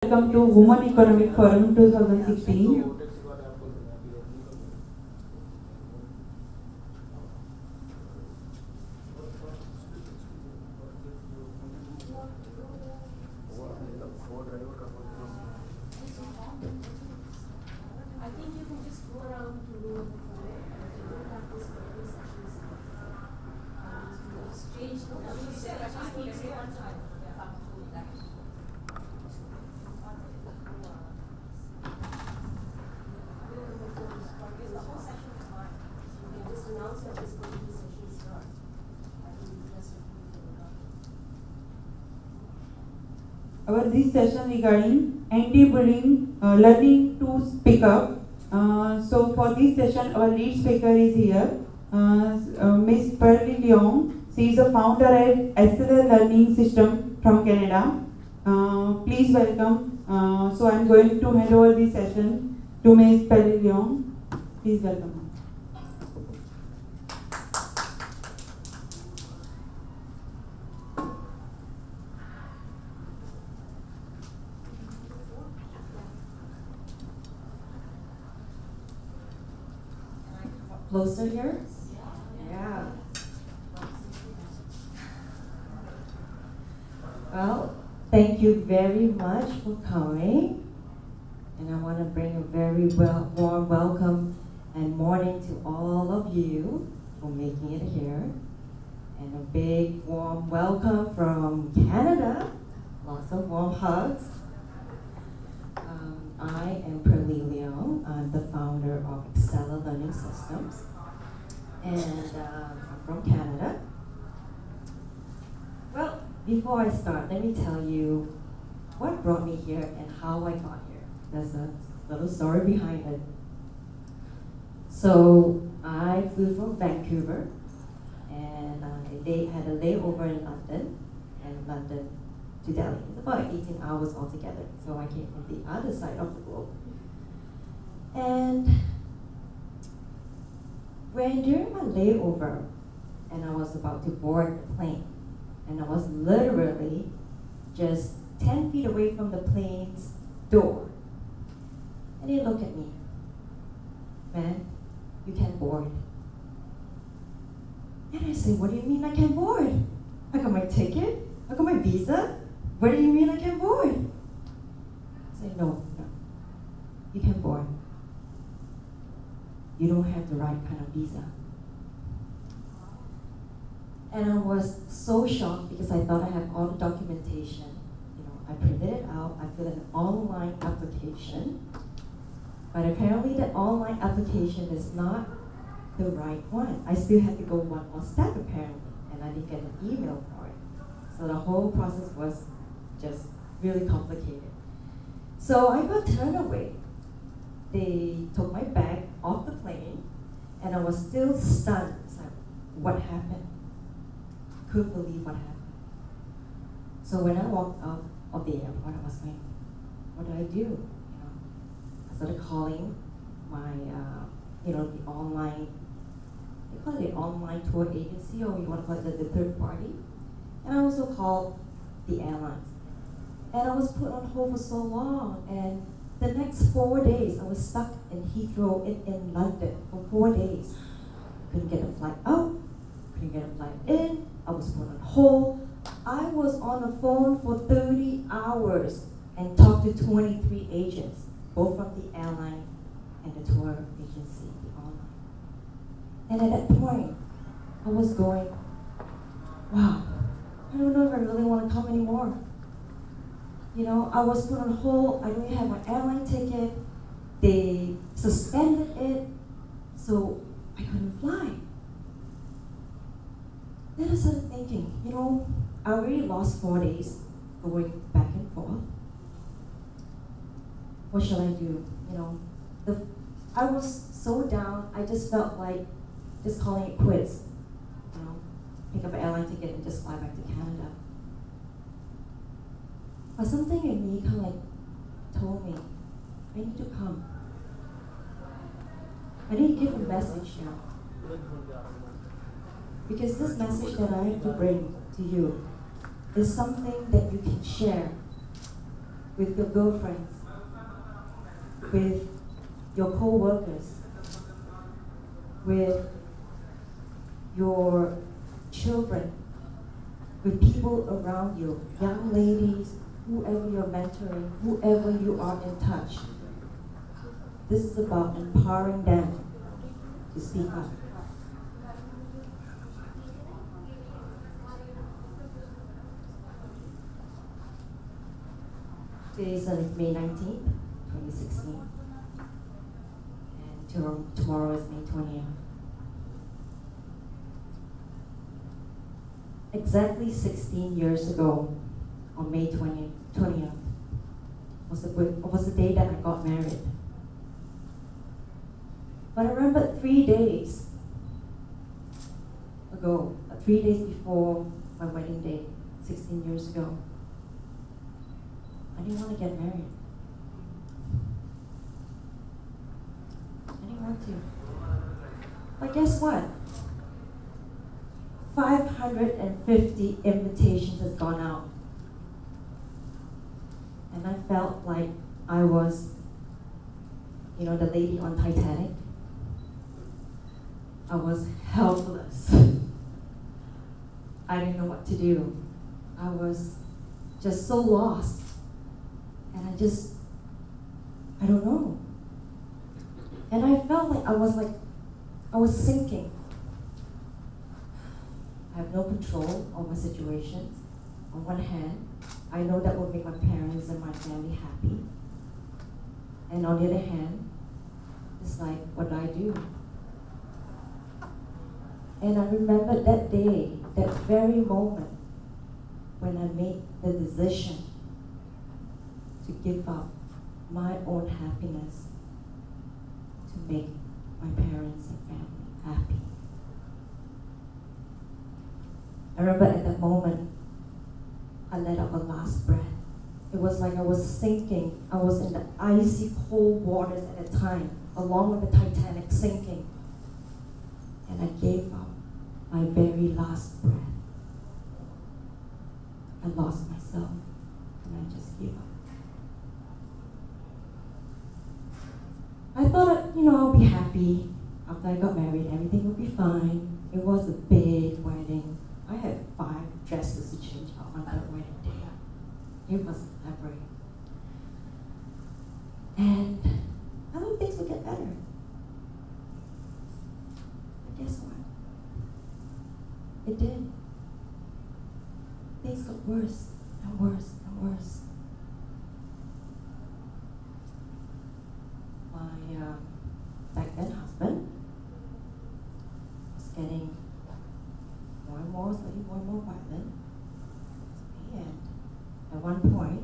Welcome to Women Economic Forum 2016. This session regarding anti-bullying, learning to speak up. So for this session, our lead speaker is here, Miss Pearlie Leong. She is a founder at SLL Learning System from Canada. Please welcome. So I'm going to hand over this session to Miss Pearlie Leong. Please welcome. Closer here? Yeah. Well, thank you very much for coming. And I want to bring a very warm welcome and morning to all of you for making it here. And a big warm welcome from Canada. Lots of warm hugs. I am Pearlie Leong. I'm the founder of Excella Learning Systems, and I'm from Canada. Well, before I start, let me tell you what brought me here and how I got here. There's a little story behind it. So I flew from Vancouver, and they had a layover in London, and London to Delhi. It's about 18 hours altogether. So I came from the other side of the globe. And when during my layover, and I was about to board the plane, and I was literally just 10 feet away from the plane's door, and they looked at me, man, you can't board. And I said, what do you mean I can't board? I got my ticket, I got my visa. What do you mean I can't board? I said, no, you can't board. You don't have the right kind of visa. And I was so shocked because I thought I had all the documentation. I printed it out, I filled an online application, but apparently the online application is not the right one. I still had to go one more step apparently, and I didn't get an email for it. So the whole process was just really complicated. So I got turned away. They took my bag off the plane, and I was still stunned. It's like, what happened? Couldn't believe what happened. So when I walked out of the airport, I was like, what do I do? I started calling my, the online, they call it the online tour agency, or you want to call it the third party. And I also called the airlines. And I was put on hold for so long, and the next 4 days I was stuck in Heathrow in London for 4 days. Couldn't get a flight out, couldn't get a flight in, I was put on hold. I was on the phone for 30 hours and talked to 23 agents, both from the airline and the tour agency, the online. And at that point, I was going, wow, I don't know if I really want to come anymore. I was put on hold, I didn't have my airline ticket, they suspended it, so I couldn't fly. Then I started thinking, I already lost 4 days going back and forth. What shall I do? I was so down, I just felt like just calling it quits. Pick up an airline ticket and just fly back to Canada. But something in me kind of like told me, I need to come. I need to give a message now. Because this message that I have to bring to you is something that you can share with your girlfriends, with your co-workers, with your children, with people around you, young ladies, whoever you're mentoring, whoever you are in touch. This is about empowering them to speak up. Today is May 19th, 2016. And tomorrow is May 20th. Exactly 16 years ago, on May 20th, was the day that I got married. But I remember 3 days ago, 3 days before my wedding day, 16 years ago, I didn't want to get married. I didn't want to. But guess what? 550 invitations has gone out. And I felt like I was, the lady on Titanic. I was helpless. I didn't know what to do. I was just so lost. And I don't know. And I felt like I was sinking. I have no control of my situations. On one hand, I know that will make my parents and my family happy. And on the other hand, it's like, what do I do? And I remember that day, that very moment, when I made the decision to give up my own happiness to make my parents and family happy. I remember at that moment, I let out a last breath. It was like I was sinking. I was in the icy cold waters at the time, along with the Titanic sinking. And I gave up my very last breath. I lost myself, and I just gave up. I thought, I'll be happy after I got married. Everything would be fine. It was a big wedding. I had 5 dresses to change out on that wedding day. It was elaborate. And I thought things would get better. But guess what? It did. Things got worse and worse and worse. My back then husband was getting slightly more and more violent. And at one point,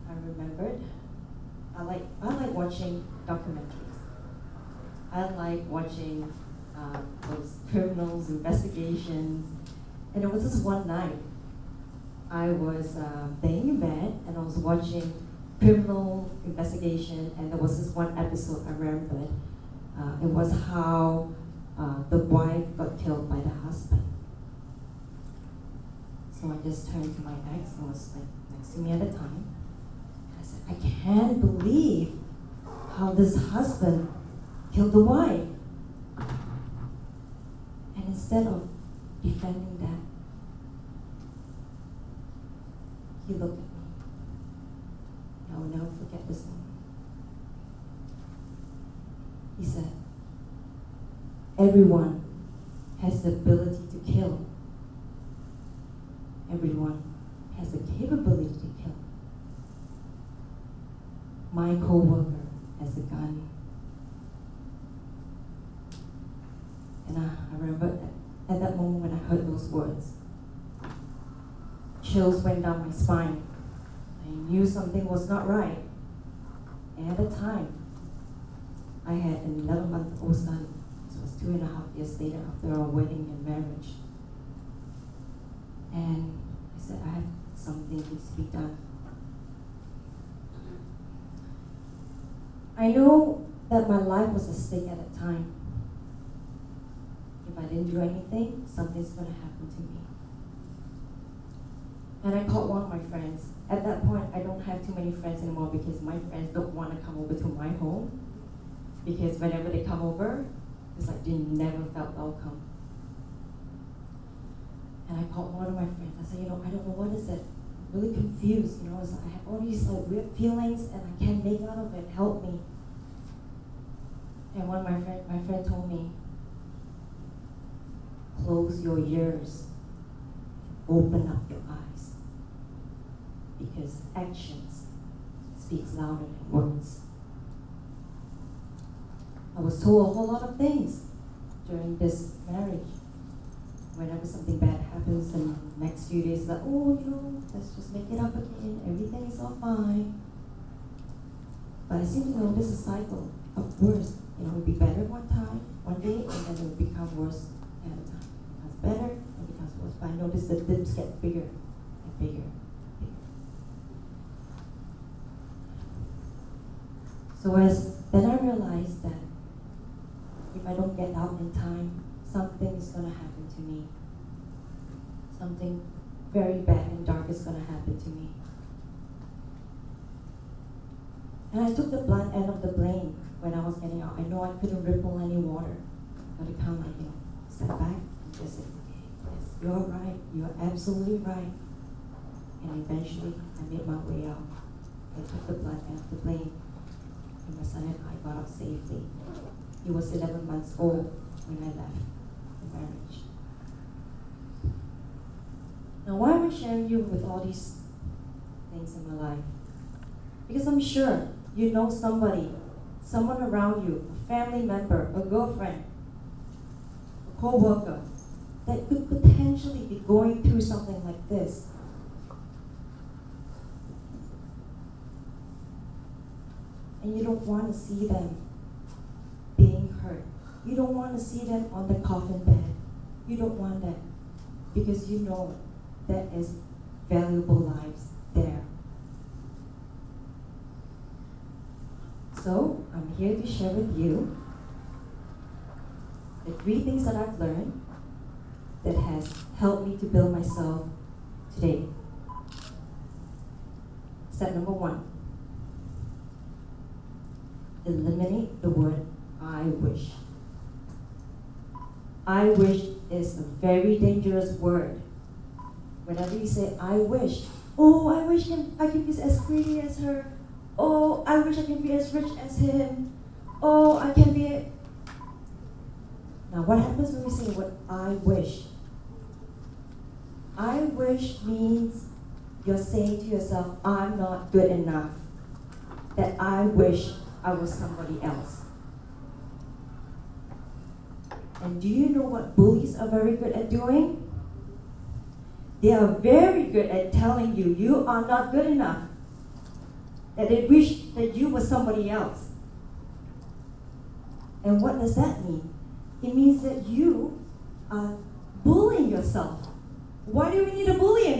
I remembered, I like watching documentaries. I like watching those criminals investigations. And it was this one night, I was laying in bed and I was watching criminal investigation, and there was this one episode I remembered. It was how the wife got killed by the husband. So I just turned to my ex, who was next to me at the time, and I said, I can't believe how this husband killed the wife. And instead of defending that, he looked at me. I will never forget this moment. He said, everyone has the ability to kill. Everyone has the capability to kill. My co-worker has a gun. And I remember at that moment when I heard those words, chills went down my spine. I knew something was not right. And at the time, I had an 11-month-old son. This was 2.5 years later after our wedding and marriage. And I said, I have something needs to be done. I know that my life was at stake at that time. If I didn't do anything, something's going to happen to me. And I called one of my friends. At that point, I don't have too many friends anymore because my friends don't want to come over to my home. Because whenever they come over, it's like they never felt welcome. And I called one of my friends. I said, I don't know what is it. I'm really confused. It's like I have all these weird feelings and I can't make out of it. Help me. And one of my friend told me, close your ears, open up your eyes, because actions speaks louder than words. I was told a whole lot of things during this marriage. Whenever something bad happens, and the next few days, like, let's just make it up again. Everything is all fine. But I seem to know this is a cycle of worse. It will be better one day, and then it will become worse at a time. It becomes better and becomes worse. But I notice the dips get bigger and bigger and bigger. So then I realized that if I don't get out in time, something is going to happen to me. Something very bad and dark is going to happen to me. And I took the blunt end of the blame when I was getting out. I know I couldn't ripple any water. I got to come step back and just say, okay, yes, you're right. You're absolutely right. And eventually, I made my way out. I took the blunt end of the blame. And my son and I got out safely. He was 11 months old when I left the marriage. Now, why am I sharing you with all these things in my life? Because I'm sure you know someone around you, a family member, a girlfriend, a co-worker, that could potentially be going through something like this. And you don't want to see them being hurt. You don't want to see them on the coffin bed. You don't want that, because you know there is valuable lives there. So I'm here to share with you the 3 things that I've learned that has helped me to build myself today. Step number 1. Eliminate the word I wish. I wish is a very dangerous word. Whenever you say I wish, I wish I can be as pretty as her. Oh, I wish I can be as rich as him. Oh, I can be. Now, what happens when we say the word I wish? I wish means you're saying to yourself, I'm not good enough. That I wish I was somebody else. And do you know what bullies are very good at doing? They are very good at telling you, you are not good enough. That they wish that you were somebody else. And what does that mean? It means that you are bullying yourself. Why do we need a bully anymore?